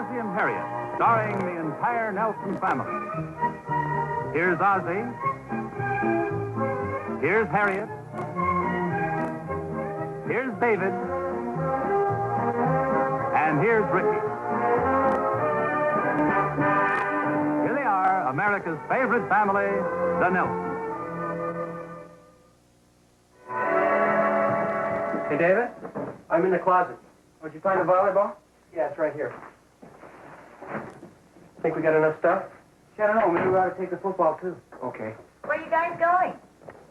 Ozzie&Harriet, starring the entire Nelson family. Here's Ozzie. Here's Harriet. Here's David. And here's Ricky. Here they are, America's favorite family, the Nelsons. Hey, David, I'm in the closet. Did you find the volleyball? Yeah, it's right here. Think we got enough stuff? I don't know. Maybe we ought to take the football, too. Okay. Where are you guys going?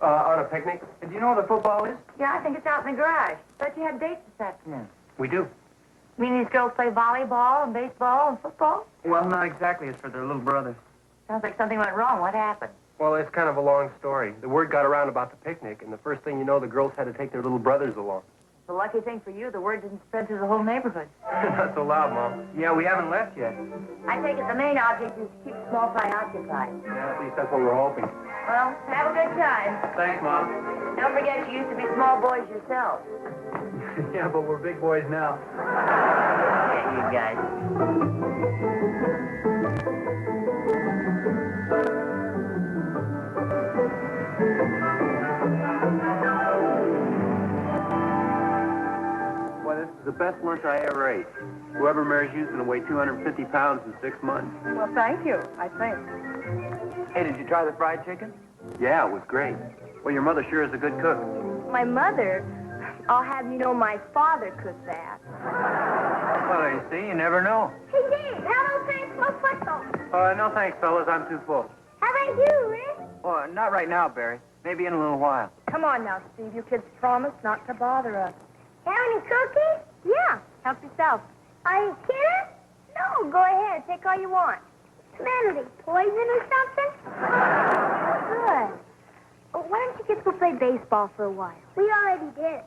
On a picnic. Do you know where the football is? Yeah, I think it's out in the garage. Thought you had dates this afternoon. We do. You mean these girls play volleyball and baseball and football? Well, not exactly. It's for their little brothers. Sounds like something went wrong. What happened? Well, it's kind of a long story. The word got around about the picnic, and the first thing you know, the girls had to take their little brothers along. The lucky thing for you, the word didn't spread through the whole neighborhood. Not so loud, Mom. Yeah, we haven't left yet. I take it the main object is to keep the small fry occupied. Yeah, at least that's what we're hoping. Well, have a good time. Thanks, Mom. Don't forget you used to be small boys yourself. Yeah, but we're big boys now. Yeah, you guys. Boy, this is the best lunch I ever ate. Whoever marries you is going to weigh 250 pounds in 6 months. Well, thank you, I think. Hey, did you try the fried chicken? Yeah, it was great. Well, your mother sure is a good cook. My mother, I'll have you know my father cooked that. Well, you see, you never know. Hey, Dave, how about playing some football? No thanks, fellas. I'm too full. How about you, Rick? Well, not right now, Barry. Maybe in a little while. Come on now, Steve. You kids promised not to bother us. Have any cookies? Yeah, help yourself. Are you kidding? No, go ahead. Take all you want. Man, are they poison or something? Good. Oh, why don't you kids go play baseball for a while? We already did.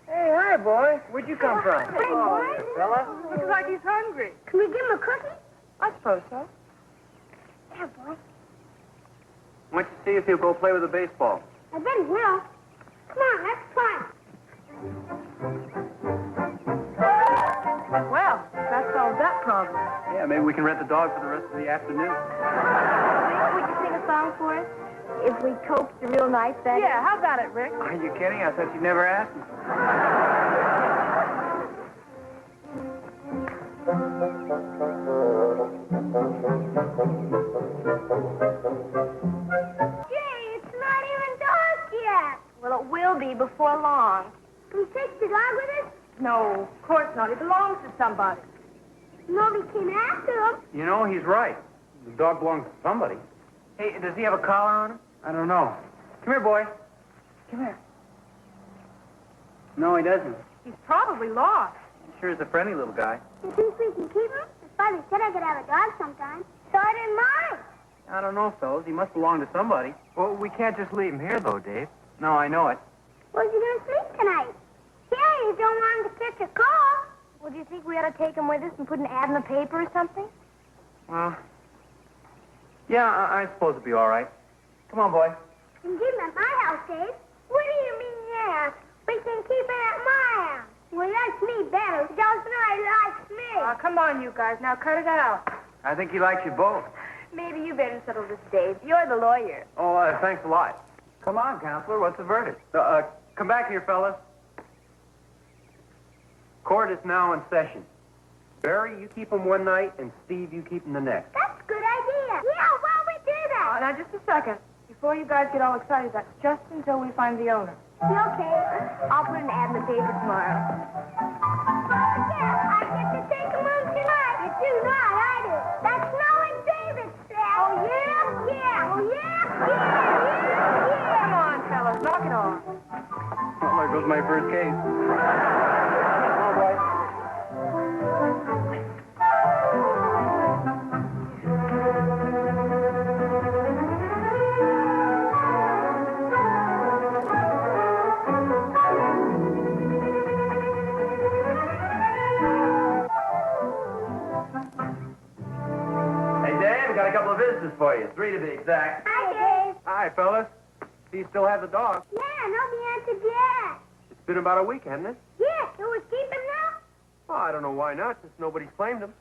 Hey, hi, boy. Where'd you come from? Hey, boy. Fella? Looks like he's hungry. Can we give him a cookie? I suppose so. Yeah, boy. Why don't you see if he'll go play with the baseball? I bet he will. Come on, let's play. Well, that solves that problem. Yeah, maybe we can rent the dog for the rest of the afternoon. Would you sing a song for us? If we coaxed a real nice bag? Yeah, how about it, Rick? Are you kidding? I thought you'd never ask me. Jay, it's not even dark yet. Well, it will be before long. Can we take the dog with us? No, of course not. It belongs to somebody. Nobody came after him. You know, he's right. The dog belongs to somebody. Hey, does he have a collar on him? I don't know. Come here, boy. Come here. No, he doesn't. He's probably lost. He sure is a friendly little guy. You think we can keep him? His father said I could have a dog sometime. So I didn't mind. I don't know, fellas. He must belong to somebody. Well, we can't just leave him here, though, Dave. No, I know it. Where's he going to sleep tonight? Yeah, you don't want him to catch a cold. Well, do you think we ought to take him with us and put an ad in the paper or something? Well, yeah, I suppose it'll be all right. Come on, boy. You can keep him at my house, Dave. What do you mean, yeah? We can keep him at my house. Well, that's me better. Just not likes me. Come on, you guys. Now cut it out. I think he likes you both. Maybe you better settle this, Dave. You're the lawyer. Oh, thanks a lot. Come on, counselor. What's the verdict? Come back here, fellas. Court is now in session. Barry, you keep him one night, and Steve, you keep him the next. That's a good idea. Yeah, why don't we do that? Now, just a second. Before you guys get all excited, that's just until we find the owner. Okay. I'll put an ad in the paper tomorrow. Yeah, I get to take him home tonight. You do not, I do. That's not what David said. Oh, yeah? Yeah. Oh, yeah? Yeah. Come on, fellas. Knock it off. Well, there goes my first case. Come on, boy. Got a couple of visitors for you. 3 to be exact. Hi, Dave. Hi, fellas. Do you still have the dog? Yeah, nobody answered yet. It's been about a week, hasn't it? Yeah, can we keep him now? Oh, I don't know why not, since nobody's claimed him.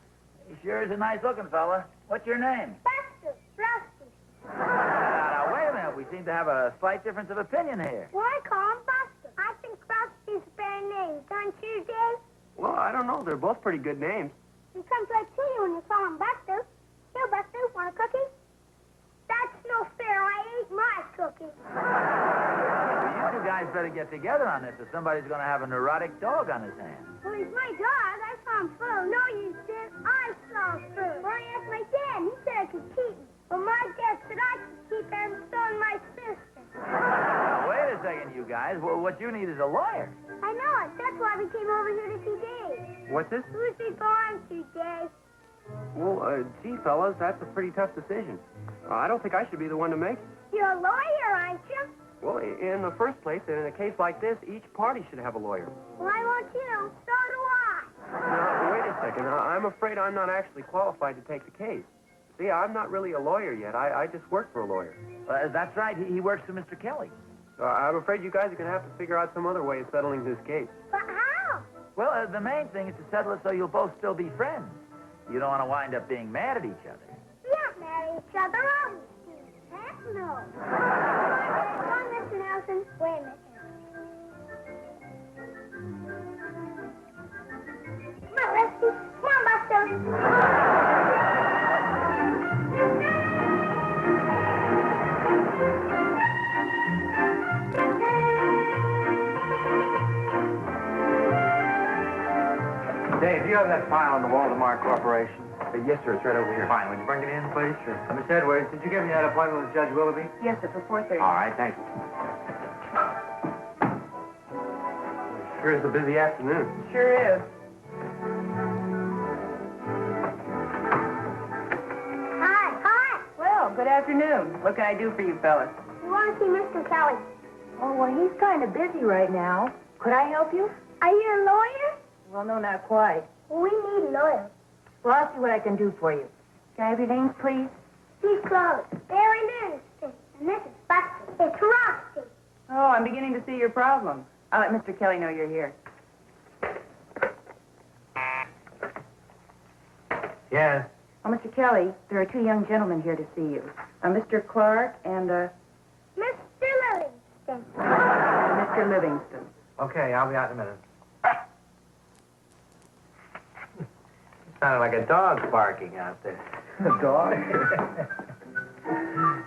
He sure is a nice-looking fella. What's your name? Buster, Rusty. Now, wait a minute. We seem to have a slight difference of opinion here. Well, I call him Buster. I think Rusty's a better name, don't you, Dave? Well, I don't know. They're both pretty good names. He comes right to you when you call him Buster. Here, Buster, want a cookie? That's no fair. I ate my cookie. Well, you two guys better get together on this, or somebody's going to have a neurotic dog on his hands. Well, he's my dog. I saw him food. No, you didn't. I saw food. Well, I asked my dad. He said I could keep him. But my dad said I could keep him, so and my sister. Now, wait a second, you guys. Well, what you need is a lawyer. I know it. That's why we came over here to see Dave. What's this? Who's he going to, Dave? Well, gee, fellas, that's a pretty tough decision. I don't think I should be the one to make it. You're a lawyer, aren't you? Well, in the first place, in a case like this, each party should have a lawyer. Well, I want you. So do I. Now, wait a second. I'm afraid I'm not actually qualified to take the case. See, I'm not really a lawyer yet. I just work for a lawyer. That's right. He works for Mr. Kelly. So I'm afraid you guys are going to have to figure out some other way of settling this case. But how? Well, the main thing is to settle it so you'll both still be friends. You don't want to wind up being mad at each other. We aren't mad at each other, are we, Steve? Heck no. Come on, Mr. Nelson. Wait a minute. Come on, Rusty. Come on, Buster. Dave, do you have that file on the Waldemar Corporation? Yes, sir. It's right over here. Fine. Would you bring it in, please? Sure. Miss Edwards, did you give me that appointment with Judge Willoughby? Yes, sir, for 4:30. All right, thank you. Sure is a busy afternoon. Sure is. Hi. Well, good afternoon. What can I do for you fellas? We want to see Mr. Kelly. Oh, well, he's kind of busy right now. Could I help you? Are you a lawyer? Well, no, not quite. Well, we need a lawyer. Well, I'll see what I can do for you. Can I have your names, please? He's closed. Barry Livingston. And this is Buster. It's Rusty. Oh, I'm beginning to see your problem. I'll let Mr. Kelly know you're here. Yes. Oh, Mr. Kelly, there are two young gentlemen here to see you. Mr. Clark and Mr. Livingston. Mr. Livingston. Okay, I'll be out in a minute. Sounded like a dog barking out there. A dog?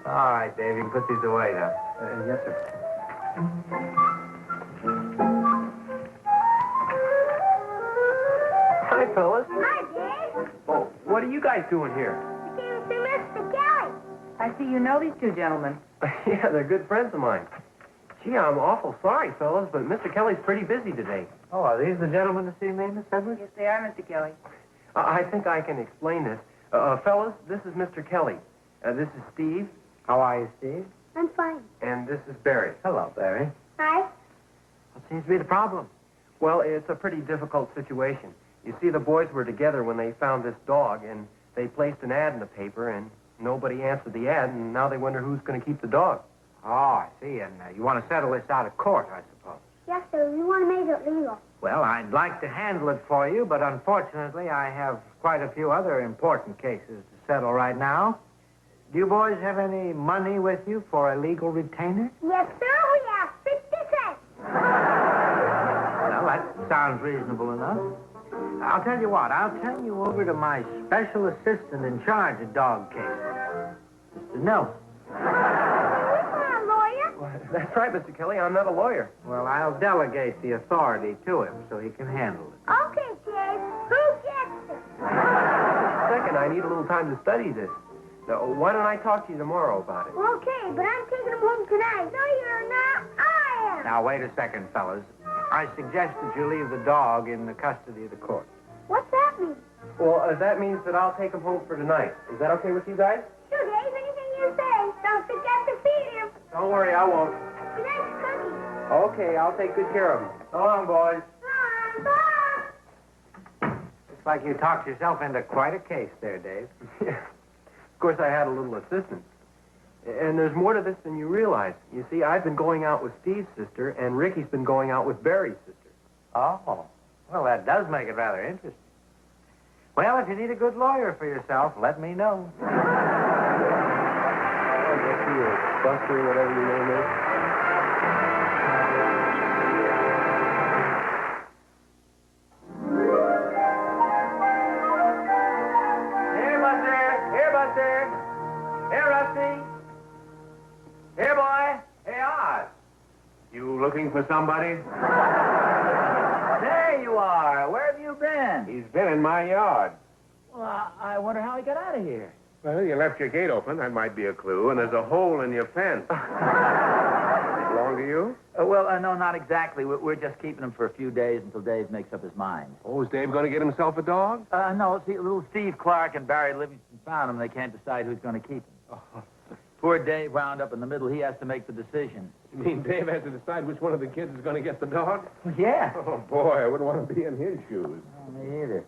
All right, Dave, you can put these away now. Yes, sir. Hi, fellas. Hi, Dave. Oh, what are you guys doing here? We came to see Mr. Kelly. I see you know these two gentlemen. Yeah, they're good friends of mine. Gee, I'm awful sorry, fellas, but Mr. Kelly's pretty busy today. Oh, are these the gentlemen to see me, Miss Edwards? Yes, they are, Mr. Kelly. I think I can explain this. Fellas, this is Mr. Kelly. This is Steve. How are you, Steve? I'm fine. And this is Barry. Hello, Barry. Hi. What seems to be the problem? Well, it's a pretty difficult situation. You see, the boys were together when they found this dog, and they placed an ad in the paper, and nobody answered the ad, and now they wonder who's going to keep the dog. Oh, I see. And you want to settle this out of court, I suppose. Yes, sir. We want to make it legal. Well, I'd like to handle it for you, but unfortunately, I have quite a few other important cases to settle right now. Do you boys have any money with you for a legal retainer? Yes, sir. We have 50 cents. Well, that sounds reasonable enough. I'll tell you what, I'll turn you over to my special assistant in charge of dog cases, Mr. Nelson. You're not a lawyer. Well, that's right, Mr. Kelly. I'm not a lawyer. Well, I'll delegate the authority to him so he can handle it. Okay, Dave. Who gets it? Second, I need a little time to study this. Now, why don't I talk to you tomorrow about it? Okay, but I'm taking him home tonight. No, you're not. I am. Now, wait a second, fellas. I suggest that you leave the dog in the custody of the court. What's that mean? Well, that means that I'll take him home for tonight. Is that okay with you guys? Sure, Dave. Anything you say. Don't forget to feed him. Don't worry, I won't. Good night, Cookie. Okay, I'll take good care of him. So long, boys. Bye. Looks like you talked yourself into quite a case there, Dave. Yeah. Of course, I had a little assistance. And there's more to this than you realize. You see, I've been going out with Steve's sister, and Ricky's been going out with Barry's sister. Oh. Well, that does make it rather interesting. Well, if you need a good lawyer for yourself, let me know. Buster, whatever your name is. Here, Buster. Here, Buster. Here, Rusty. Here, boy. Hey, Oz. You looking for somebody? There you are. Where have you been? He's been in my yard. Well, I wonder how he got out of here. Well, you left your gate open. That might be a clue. And there's a hole in your fence. Belong to you? No, not exactly. We're just keeping him for a few days until Dave makes up his mind. Oh, is Dave going to get himself a dog? No, see, little Steve Clark and Barry Livingston found him. They can't decide who's going to keep him. Poor Dave wound up in the middle. He has to make the decision. You mean Dave has to decide which one of the kids is going to get the dog? Yeah. Oh, boy, I wouldn't want to be in his shoes. Me either.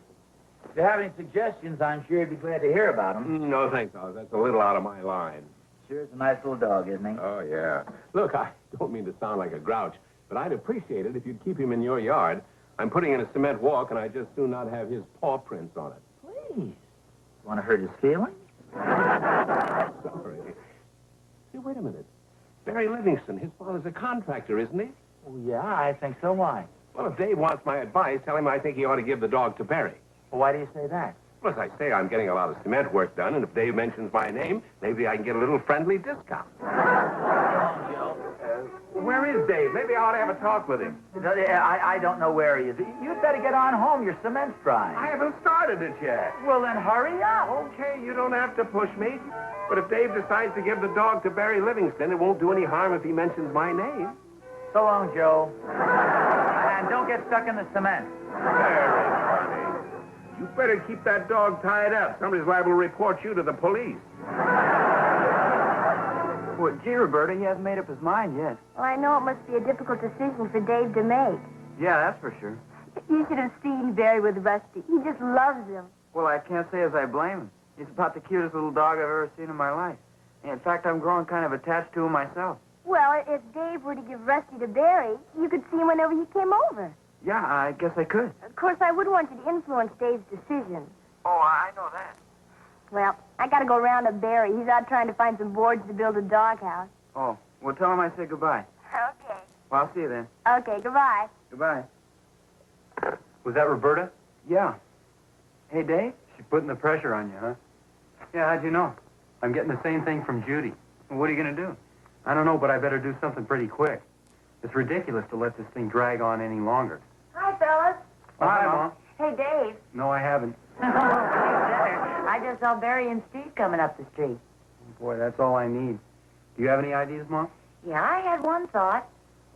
If you have any suggestions, I'm sure you'd be glad to hear about them. No, thanks, Oz. That's a little out of my line. Sure is a nice little dog, isn't he? Oh, yeah. Look, I don't mean to sound like a grouch, but I'd appreciate it if you'd keep him in your yard. I'm putting in a cement walk, and I just do not have his paw prints on it. Please. You want to hurt his feelings? Sorry. Hey, wait a minute. Barry Livingston, his father's a contractor, isn't he? Oh, yeah, I think so. Why? Well, if Dave wants my advice, tell him I think he ought to give the dog to Barry. Well, why do you say that? Well, as I say, I'm getting a lot of cement work done, and if Dave mentions my name, maybe I can get a little friendly discount. Where is Dave? Maybe I ought to have a talk with him. I don't know where he is. You'd better get on home. Your cement's dry. I haven't started it yet. Well, then hurry up. Okay, you don't have to push me. But if Dave decides to give the dog to Barry Livingston, it won't do any harm if he mentions my name. So long, Joe. And don't get stuck in the cement. Very funny. You better keep that dog tied up. Somebody's liable to report you to the police. Well, gee, Roberta, he hasn't made up his mind yet. Well, I know it must be a difficult decision for Dave to make. Yeah, that's for sure. You should have seen Barry with Rusty. He just loves him. Well, I can't say as I blame him. He's about the cutest little dog I've ever seen in my life. In fact, I'm growing kind of attached to him myself. Well, if Dave were to give Rusty to Barry, you could see him whenever he came over. Yeah, I guess I could. Of course, I wouldn't want you to influence Dave's decision. Oh, I know that. Well, I got to go round up Barry. He's out trying to find some boards to build a doghouse. Oh, well, tell him I said goodbye. Okay. Well, I'll see you then. Okay, goodbye. Goodbye. Was that Roberta? Yeah. Hey, Dave? She's putting the pressure on you, huh? Yeah, how'd you know? I'm getting the same thing from Judy. Well, what are you going to do? I don't know, but I better do something pretty quick. It's ridiculous to let this thing drag on any longer. Hi, fellas. Hi, Mom. Hey, Dave. No, I haven't. I just saw Barry and Steve coming up the street. Boy, that's all I need. Do you have any ideas, Mom? Yeah, I had one thought.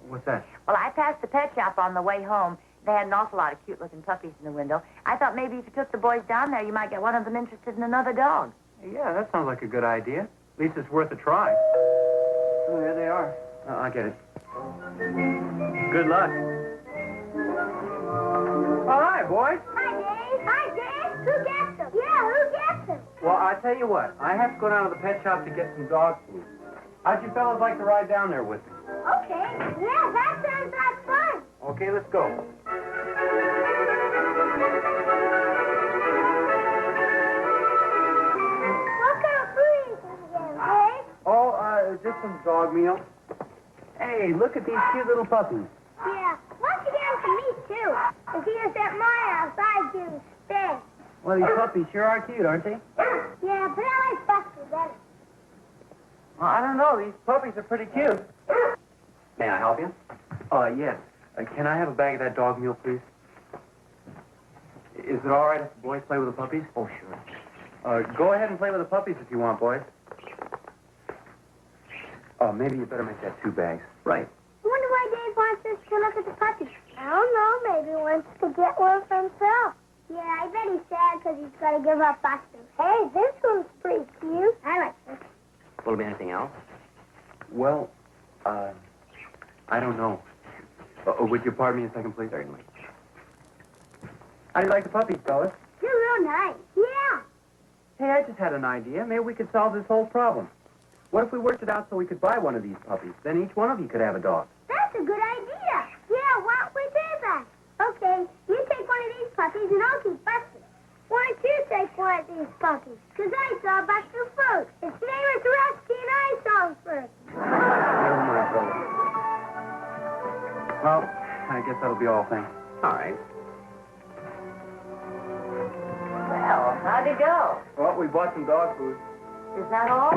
What's that? Well, I passed the pet shop on the way home. They had an awful lot of cute-looking puppies in the window. I thought maybe if you took the boys down there, you might get one of them interested in another dog. Yeah, that sounds like a good idea. At least it's worth a try. Oh, there they are. I'll get it. Good luck. All right, boys. Hi, Dave. Hi, Dave. Who gets them? Yeah, who gets them? Well, I tell you what. I have to go down to the pet shop to get some dog food. How'd you fellas like to ride down there with me? Okay. Yeah, that sounds like fun. Okay, let's go. What kind of food are you going to get him, Dave? Oh, just some dog meal. Hey, look at these cute little puppies. Yeah. Why don't you get him to me, too? If he was at my house, I'd give him steak. Well, these puppies sure are cute, aren't they? Yeah, but I like Buster better. Well, I don't know. These puppies are pretty cute. May I help you? Yes. Can I have a bag of that dog meal, please? Is it all right if the boys play with the puppies? Oh, sure. Go ahead and play with the puppies if you want, boys. Oh, maybe you better make that 2 bags. Right. I wonder why Dave wants us to look at the puppies. I don't know. Maybe he wants to get one for himself. Yeah, I bet he's sad because he's got to give up Buster. Hey, this one's pretty cute. I like this. Will there be anything else? Well, I don't know. Would you pardon me a second, please? Certainly. How do you like the puppies, fellas? They're real nice. Yeah. Hey, I just had an idea. Maybe we could solve this whole problem. What if we worked it out so we could buy one of these puppies? Then each one of you could have a dog. That's a good idea. Yeah, why don't we do that? Okay, you take these puppies, because I saw Buster Fruit. His name was Rusty, and I saw him first. Never mind, fella. Well, I guess that'll be all, thanks. All right. Well, how'd it go? Well, we bought some dog food. Is that all?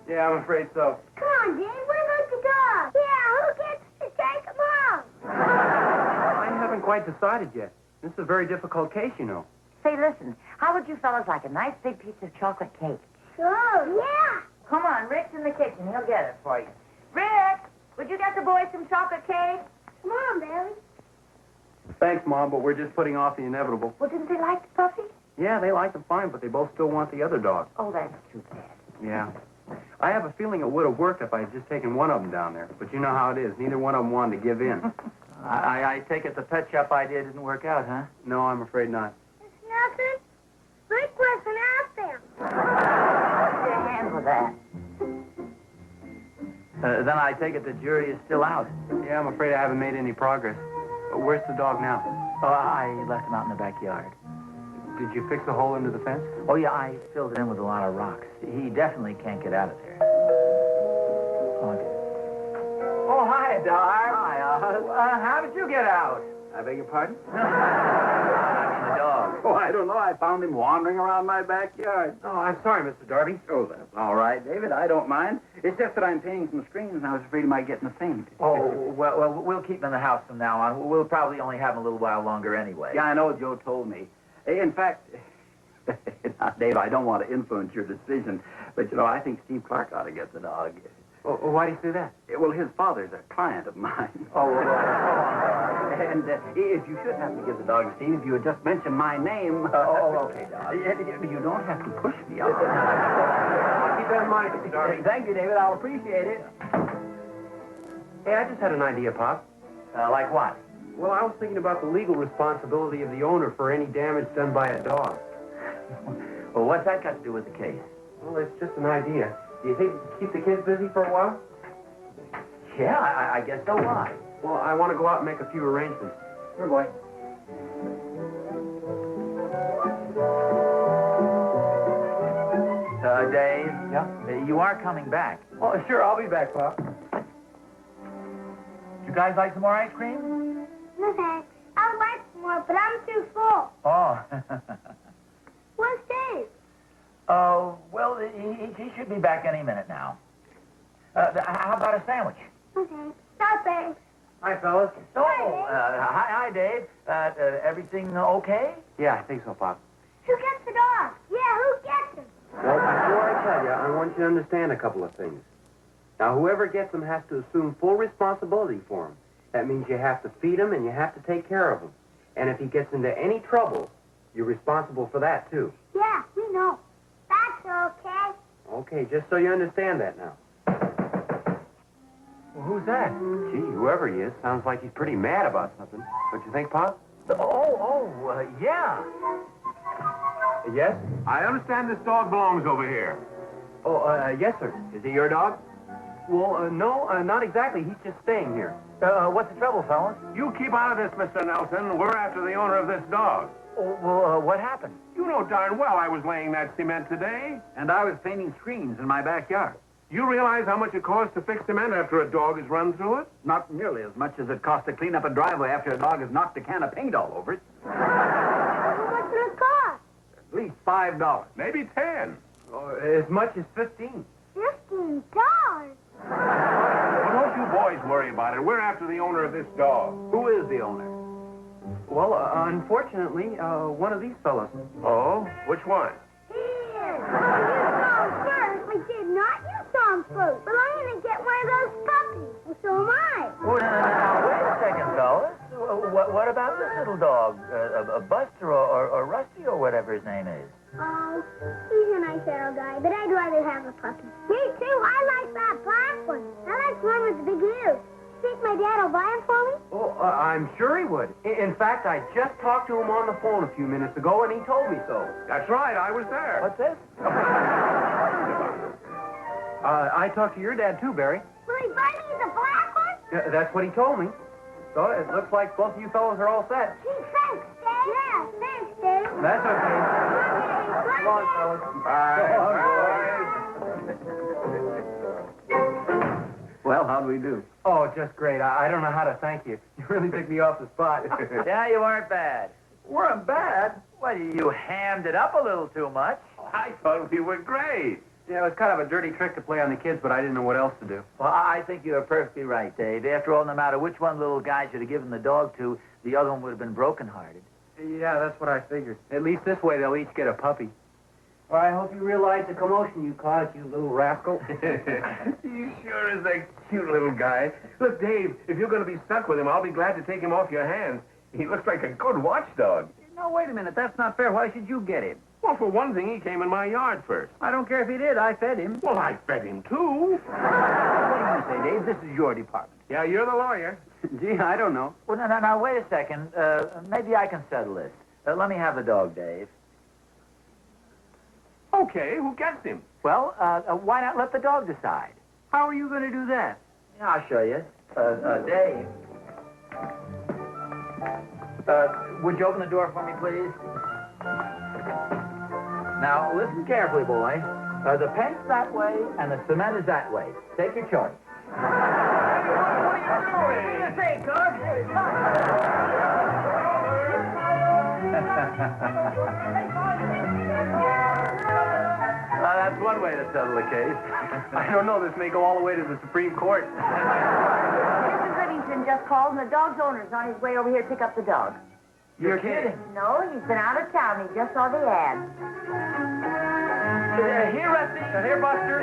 Yeah, I'm afraid so. Come on, Dave. What about the dog? Yeah, who gets to take them home? I haven't quite decided yet. This is a very difficult case, you know. Say, listen, how would you fellas like a nice big piece of chocolate cake? Sure, yeah. Come on, Rick's in the kitchen. He'll get it for you. Rick, would you get the boys some chocolate cake? Come on, Barry. Thanks, Mom, but we're just putting off the inevitable. Well, didn't they like the puppy? Yeah, they like them fine, but they both still want the other dog. Oh, that's too bad. Yeah. I have a feeling it would have worked if I had just taken one of them down there. But you know how it is. Neither one of them wanted to give in. I take it the pet shop idea didn't work out, huh? No, I'm afraid not. It's nothing. Rick wasn't out there. What's your hand with that? Then I take it the jury is still out. Yeah, I'm afraid I haven't made any progress. But where's the dog now? Oh, I left him out in the backyard. Did you fix a hole into the fence? Oh, yeah, I filled it in with a lot of rocks. He definitely can't get out of there. Oh, dear. Oh, hi, Doc. Hi, how did you get out? I beg your pardon? I mean the dog. Oh, I don't know. I found him wandering around my backyard. Oh, I'm sorry, Mr. Darby. Oh, that's all right, David. I don't mind. It's just that I'm painting some screens, and I was afraid he might get in a faint. Oh, well, we'll keep him in the house from now on. We'll probably only have him a little while longer anyway. Yeah, I know. Joe told me. In fact, now, Dave, I don't want to influence your decision, but, you know, I think Steve Clark ought to get the dog. Oh, why do you say that? Well, his father's a client of mine. Oh, And if you should have to give the dog to Steve, if you would just mention my name. Okay, Doc. You don't have to push me out. I'll keep that in mind, Mr. Darby. Thank you, David. I'll appreciate it. Hey, I just had an idea, Pop. Like what? Well, I was thinking about the legal responsibility of the owner for any damage done by a dog. Well, what's that got to do with the case? Well, it's just an idea. Do you think you could keep the kids busy for a while? Yeah, I guess so. Why? Well, I want to go out and make a few arrangements. Sure, boy. Dave? Yeah? You are coming back. Oh, sure, I'll be back, Pop. You guys like some more ice cream? No, thanks. I would like some more, but I'm too full. Oh. Where's Dave? Oh, well, he should be back any minute now. How about a sandwich? Okay. No, thanks. Hi, fellas. Oh, hi, Dave. Everything okay? Yeah, I think so, Pop. Who gets the dog? Yeah, who gets him? Well, before I tell you, I want you to understand a couple of things. Now, whoever gets them has to assume full responsibility for him. That means you have to feed him and you have to take care of him. And if he gets into any trouble, you're responsible for that, too. Yeah, we know. That's okay. Okay, just so you understand that now. Well, who's that? Gee, whoever he is, sounds like he's pretty mad about something. Don't you think, Pop? Yeah. Yes? I understand this dog belongs over here. Oh, yes, sir. Is he your dog? Well, no, not exactly. He's just staying here. What's the trouble, fellas? You keep out of this, Mr. Nelson. We're after the owner of this dog. Oh, well, what happened? You know darn well I was laying that cement today. And I was painting screens in my backyard. You realize how much it costs to fix cement after a dog has run through it? Not nearly as much as it costs to clean up a driveway after a dog has knocked a can of paint all over it. What's it cost? At least $5. Maybe 10. As much as 15. $15. Well, don't you boys worry about it. We're after the owner of this dog. Who is the owner? Well, unfortunately, one of these fellows. Oh? Which one? Here. You saw him first. I did not. You saw him first. But I'm going to get one of those puppies. Well, so am I. Oh, now, wait a second, fellas. What about this little dog? Buster or Rusty or whatever his name is? Oh, he's a nice little guy, but I'd rather have a puppy. Me too. I like that black one. I like the one with the big ears. Think my dad will buy him for me? Oh, I'm sure he would. In fact, I just talked to him on the phone a few minutes ago, and he told me so. That's right. I was there. What's this? I talked to your dad, too, Barry. Will he buy me the black one? That's what he told me. So it looks like both of you fellows are all set. Gee, thanks, Dave. Yeah, thanks, Dave. That's okay. Okay, bye, long, fellas. Well, how'd we do? Oh, just great. I don't know how to thank you. You really took me off the spot. Yeah, you weren't bad. Weren't bad. Well, you hammed it up a little too much. I thought we were great. Yeah, it was kind of a dirty trick to play on the kids, but I didn't know what else to do. Well, I think you are perfectly right, Dave. After all, no matter which one little guy should have given the dog to, the other one would have been brokenhearted. Yeah, that's what I figured. At least this way they'll each get a puppy. Well, I hope you realize the commotion you caused, you little rascal. He sure is a cute little guy. Look, Dave, if you're going to be stuck with him, I'll be glad to take him off your hands. He looks like a good watchdog. No, wait a minute. That's not fair. Why should you get him? Well, for one thing, he came in my yard first. I don't care if he did. I fed him. Well, I fed him, too. What do you want to say, Dave? This is your department. Yeah, you're the lawyer. Gee, I don't know. Well, now, wait a second. Maybe I can settle this. Let me have the dog, Dave. Okay, who gets him? Well, why not let the dog decide? How are you going to do that? Yeah, I'll show you. Dave. Would you open the door for me, please? Now, listen carefully, boy. The paint's that way, and the cement is that way. Take your choice. What are you doing? What do you say, Cook? That's one way to settle the case. I don't know. This may go all the way to the Supreme Court. Mrs. Livingston just called, and the dog's owner's on his way over here to pick up the dog. You're kidding. No, he's been out of town. He just saw the ad. Here, Rusty. Here, Buster.